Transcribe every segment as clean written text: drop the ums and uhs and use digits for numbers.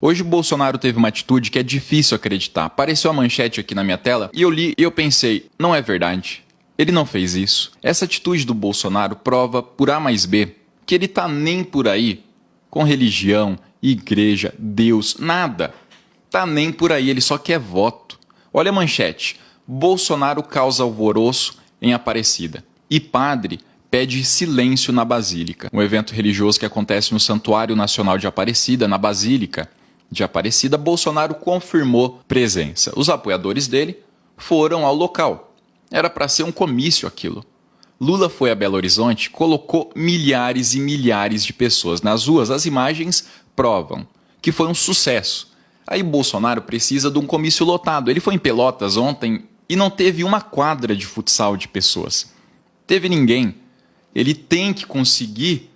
Hoje o Bolsonaro teve uma atitude que é difícil acreditar. Apareceu a manchete aqui na minha tela e eu li e eu pensei, não é verdade. Ele não fez isso. Essa atitude do Bolsonaro prova por A mais B que ele tá nem por aí com religião, igreja, Deus, nada. Tá nem por aí, ele só quer voto. Olha a manchete. Bolsonaro causa alvoroço em Aparecida. E padre pede silêncio na Basílica. Um evento religioso que acontece no Santuário Nacional de Aparecida, na Basílica de Aparecida, Bolsonaro confirmou presença. Os apoiadores dele foram ao local. Era para ser um comício aquilo. Lula foi a Belo Horizonte, colocou milhares e milhares de pessoas nas ruas. As imagens provam que foi um sucesso. Aí Bolsonaro precisa de um comício lotado. Ele foi em Pelotas ontem e não teve uma quadra de futsal de pessoas. Teve ninguém. Ele tem que conseguir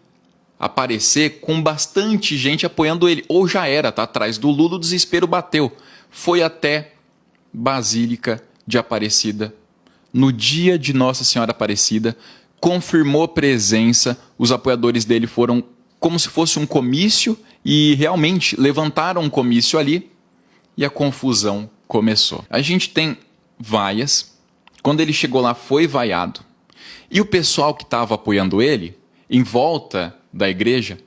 aparecer com bastante gente apoiando ele. Ou já era, tá atrás do Lula, o desespero bateu. Foi até Basílica de Aparecida. No dia de Nossa Senhora Aparecida, confirmou presença. Os apoiadores dele foram como se fosse um comício e realmente levantaram um comício ali e a confusão começou. A gente tem vaias. Quando ele chegou lá, foi vaiado. E o pessoal que estava apoiando ele, em volta da igreja,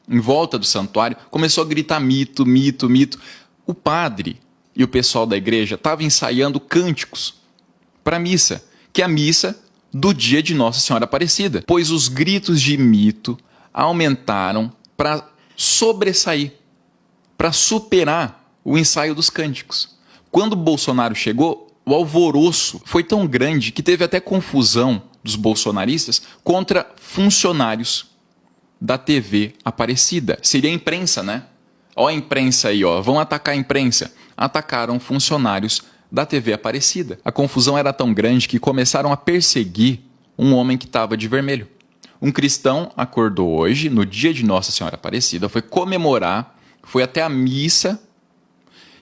em volta do santuário, começou a gritar mito, mito, mito. O padre e o pessoal da igreja estavam ensaiando cânticos para a missa, que é a missa do dia de Nossa Senhora Aparecida. Pois os gritos de mito aumentaram para sobressair, para superar o ensaio dos cânticos. Quando Bolsonaro chegou, o alvoroço foi tão grande que teve até confusão dos bolsonaristas contra funcionários da TV Aparecida. Seria a imprensa, né? Ó a imprensa aí, ó. Vão atacar a imprensa. Atacaram funcionários da TV Aparecida. A confusão era tão grande que começaram a perseguir um homem que estava de vermelho. Um cristão acordou hoje, no dia de Nossa Senhora Aparecida, foi comemorar, foi até a missa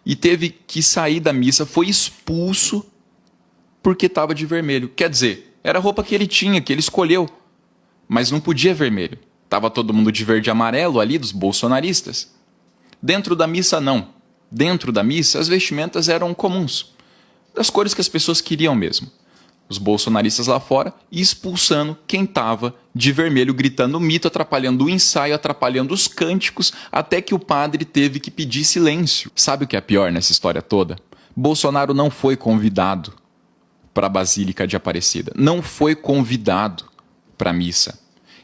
e teve que sair da missa, foi expulso porque estava de vermelho. Quer dizer, era a roupa que ele tinha, que ele escolheu, mas não podia vermelho. Estava todo mundo de verde e amarelo ali, dos bolsonaristas. Dentro da missa, não. Dentro da missa, as vestimentas eram comuns, das cores que as pessoas queriam mesmo. Os bolsonaristas lá fora expulsando quem estava de vermelho, gritando mito, atrapalhando o ensaio, atrapalhando os cânticos, até que o padre teve que pedir silêncio. Sabe o que é pior nessa história toda? Bolsonaro não foi convidado para a Basílica de Aparecida. Não foi convidado para a missa.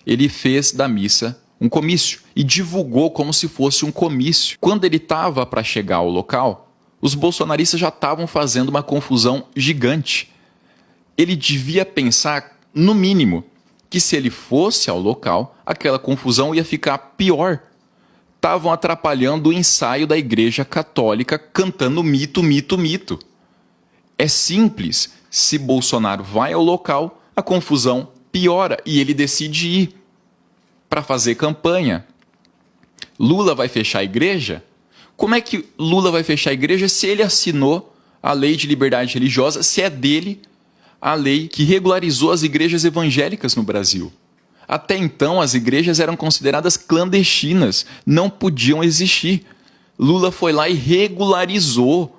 Ele fez da missa um comício e divulgou como se fosse um comício. Quando ele estava para chegar ao local, os bolsonaristas já estavam fazendo uma confusão gigante. Ele devia pensar, no mínimo, que se ele fosse ao local, aquela confusão ia ficar pior. Estavam atrapalhando o ensaio da Igreja Católica cantando mito, mito, mito. É simples. Se Bolsonaro vai ao local, a confusão piora e ele decide ir para fazer campanha. Lula vai fechar a igreja? Como é que Lula vai fechar a igreja se ele assinou a lei de liberdade religiosa, se é dele a lei que regularizou as igrejas evangélicas no Brasil? Até então, as igrejas eram consideradas clandestinas, não podiam existir. Lula foi lá e regularizou,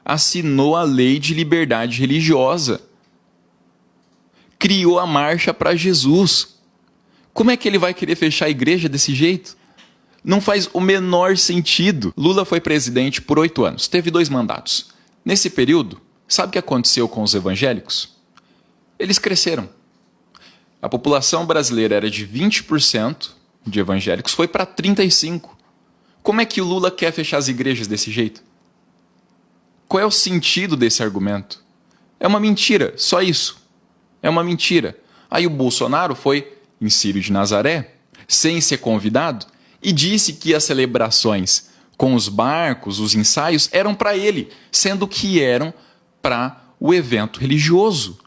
assinou a lei de liberdade religiosa. Criou a Marcha para Jesus. Como é que ele vai querer fechar a igreja desse jeito? Não faz o menor sentido. Lula foi presidente por 8 anos, teve 2 mandatos. Nesse período, sabe o que aconteceu com os evangélicos? Eles cresceram. A população brasileira era de 20% de evangélicos, foi para 35%. Como é que o Lula quer fechar as igrejas desse jeito? Qual é o sentido desse argumento? É uma mentira, só isso. É uma mentira. Aí o Bolsonaro foi em Círio de Nazaré, sem ser convidado, e disse que as celebrações com os barcos, os ensaios, eram para ele, sendo que eram para o evento religioso.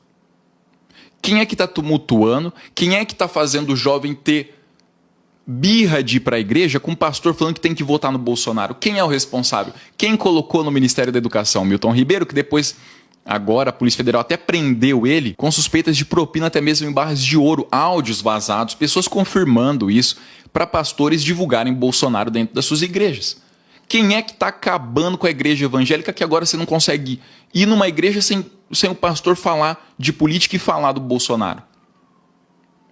Quem é que está tumultuando? Quem é que está fazendo o jovem ter birra de ir para a igreja com o pastor falando que tem que votar no Bolsonaro? Quem é o responsável? Quem colocou no Ministério da Educação? Milton Ribeiro, que depois, agora, a Polícia Federal até prendeu ele com suspeitas de propina, até mesmo em barras de ouro, áudios vazados, pessoas confirmando isso para pastores divulgarem Bolsonaro dentro das suas igrejas. Quem é que está acabando com a igreja evangélica que agora você não consegue ir numa igreja sem o pastor falar de política e falar do Bolsonaro?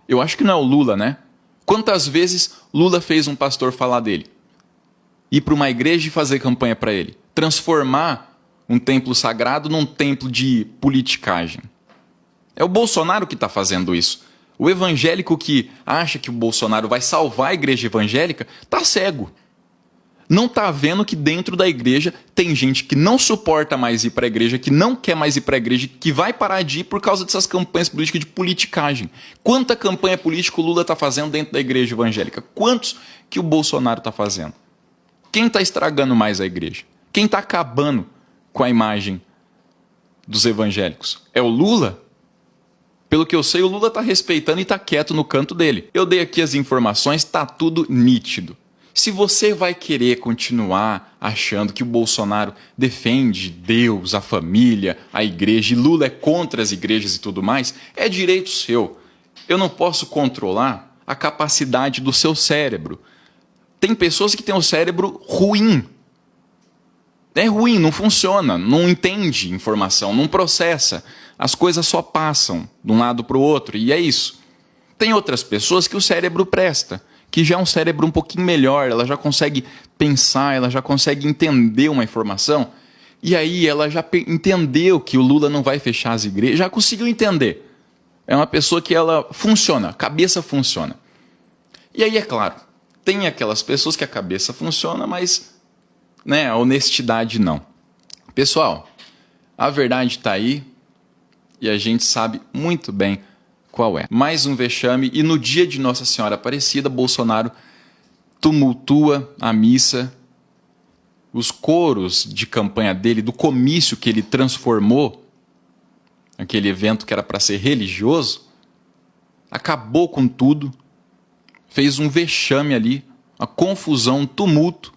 Eu acho que não é o Lula, né? Quantas vezes Lula fez um pastor falar dele? Ir para uma igreja e fazer campanha para ele? Transformar um templo sagrado num templo de politicagem? É o Bolsonaro que está fazendo isso. O evangélico que acha que o Bolsonaro vai salvar a igreja evangélica está cego. Não está vendo que dentro da igreja tem gente que não suporta mais ir para a igreja, que não quer mais ir para a igreja, que vai parar de ir por causa dessas campanhas políticas de politicagem. Quanta campanha política o Lula está fazendo dentro da igreja evangélica? Quantos que o Bolsonaro está fazendo? Quem está estragando mais a igreja? Quem está acabando com a imagem dos evangélicos? É o Lula? Pelo que eu sei, o Lula está respeitando e está quieto no canto dele. Eu dei aqui as informações, está tudo nítido. Se você vai querer continuar achando que o Bolsonaro defende Deus, a família, a igreja, e Lula é contra as igrejas e tudo mais, é direito seu. Eu não posso controlar a capacidade do seu cérebro. Tem pessoas que têm o cérebro ruim. É ruim, não funciona, não entende informação, não processa. As coisas só passam de um lado para o outro, e é isso. Tem outras pessoas que o cérebro presta, que já é um cérebro um pouquinho melhor, ela já consegue pensar, ela já consegue entender uma informação, e aí ela já entendeu que o Lula não vai fechar as igrejas, já conseguiu entender. É uma pessoa que ela funciona, a cabeça funciona. E aí, é claro, tem aquelas pessoas que a cabeça funciona, mas a honestidade não. Pessoal, a verdade está aí e a gente sabe muito bem qual é. Mais um vexame, e no dia de Nossa Senhora Aparecida, Bolsonaro tumultua a missa, os coros de campanha dele, do comício que ele transformou, aquele evento que era para ser religioso, acabou com tudo, fez um vexame ali, uma confusão, um tumulto,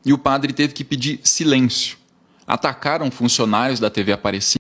e o padre teve que pedir silêncio. Atacaram funcionários da TV Aparecida,